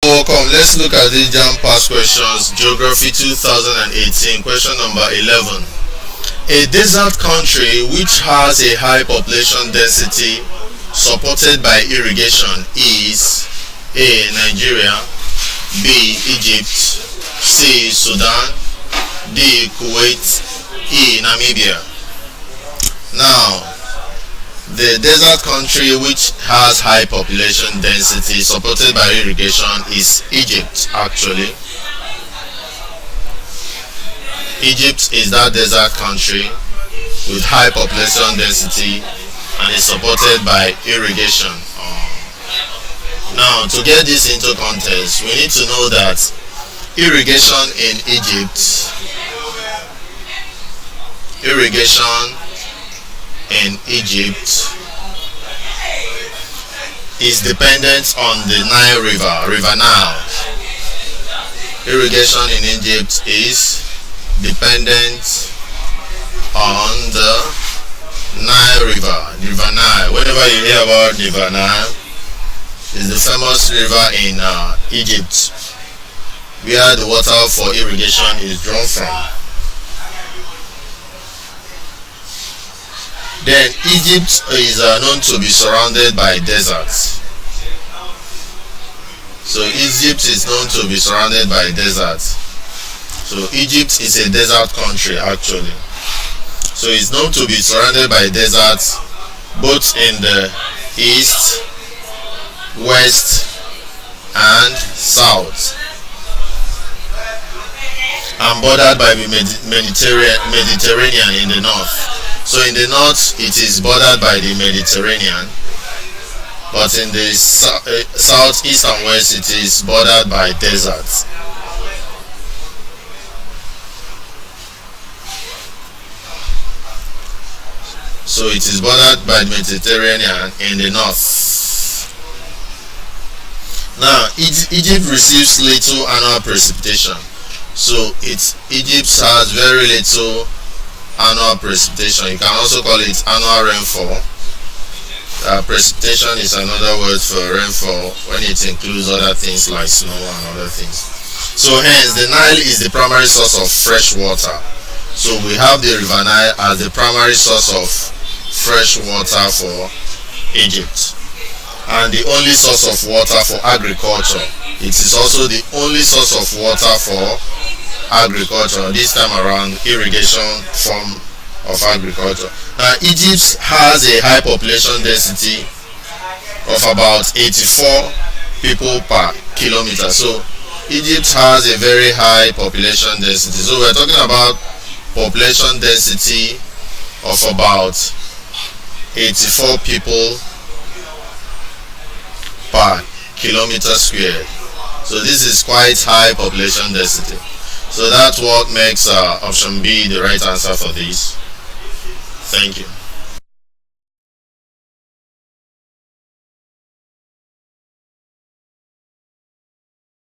Welcome. Let's look at the JAMB past questions. Geography 2018, question number 11. A desert country which has a high population density supported by irrigation is A. Nigeria, B. Egypt, C. Sudan, D. Kuwait, E. Namibia. Now, the desert country which has high population density supported by irrigation is Egypt. Actually, Egypt is that desert country with high population density and is supported by irrigation. Now, to get this into context, we need to know that irrigation in Egypt is dependent on the Nile River Nile. Irrigation in Egypt is dependent on the River Nile. Whenever you hear about River Nile, it's the famous river in Egypt where the water for irrigation is drawn from. Then Egypt is known to be surrounded by deserts. So Egypt is known to be surrounded by deserts. So Egypt is a desert country actually. So it's known to be surrounded by deserts both in the east, west and south, and bordered by the Mediterranean in the north. So in the north it is bordered by the Mediterranean, but in the south, east and west it is bordered by deserts. So it is bordered by the Mediterranean in the north. Now Egypt receives little annual precipitation. So Egypt has very little annual precipitation. You can also call it annual rainfall. Precipitation is another word for rainfall when it includes other things like snow and other things. So hence the Nile is the primary source of fresh water. So we have the River Nile as the primary source of fresh water for Egypt, and the only source of water for agriculture. It is also the only source of water for agriculture, this time around irrigation form of agriculture. Now Egypt has a high population density of about 84 people per kilometer. So Egypt has a very high population density. So we're talking about population density of about 84 people per kilometer squared. So this is quite high population density. So that's what makes option B the right answer for this. Thank you.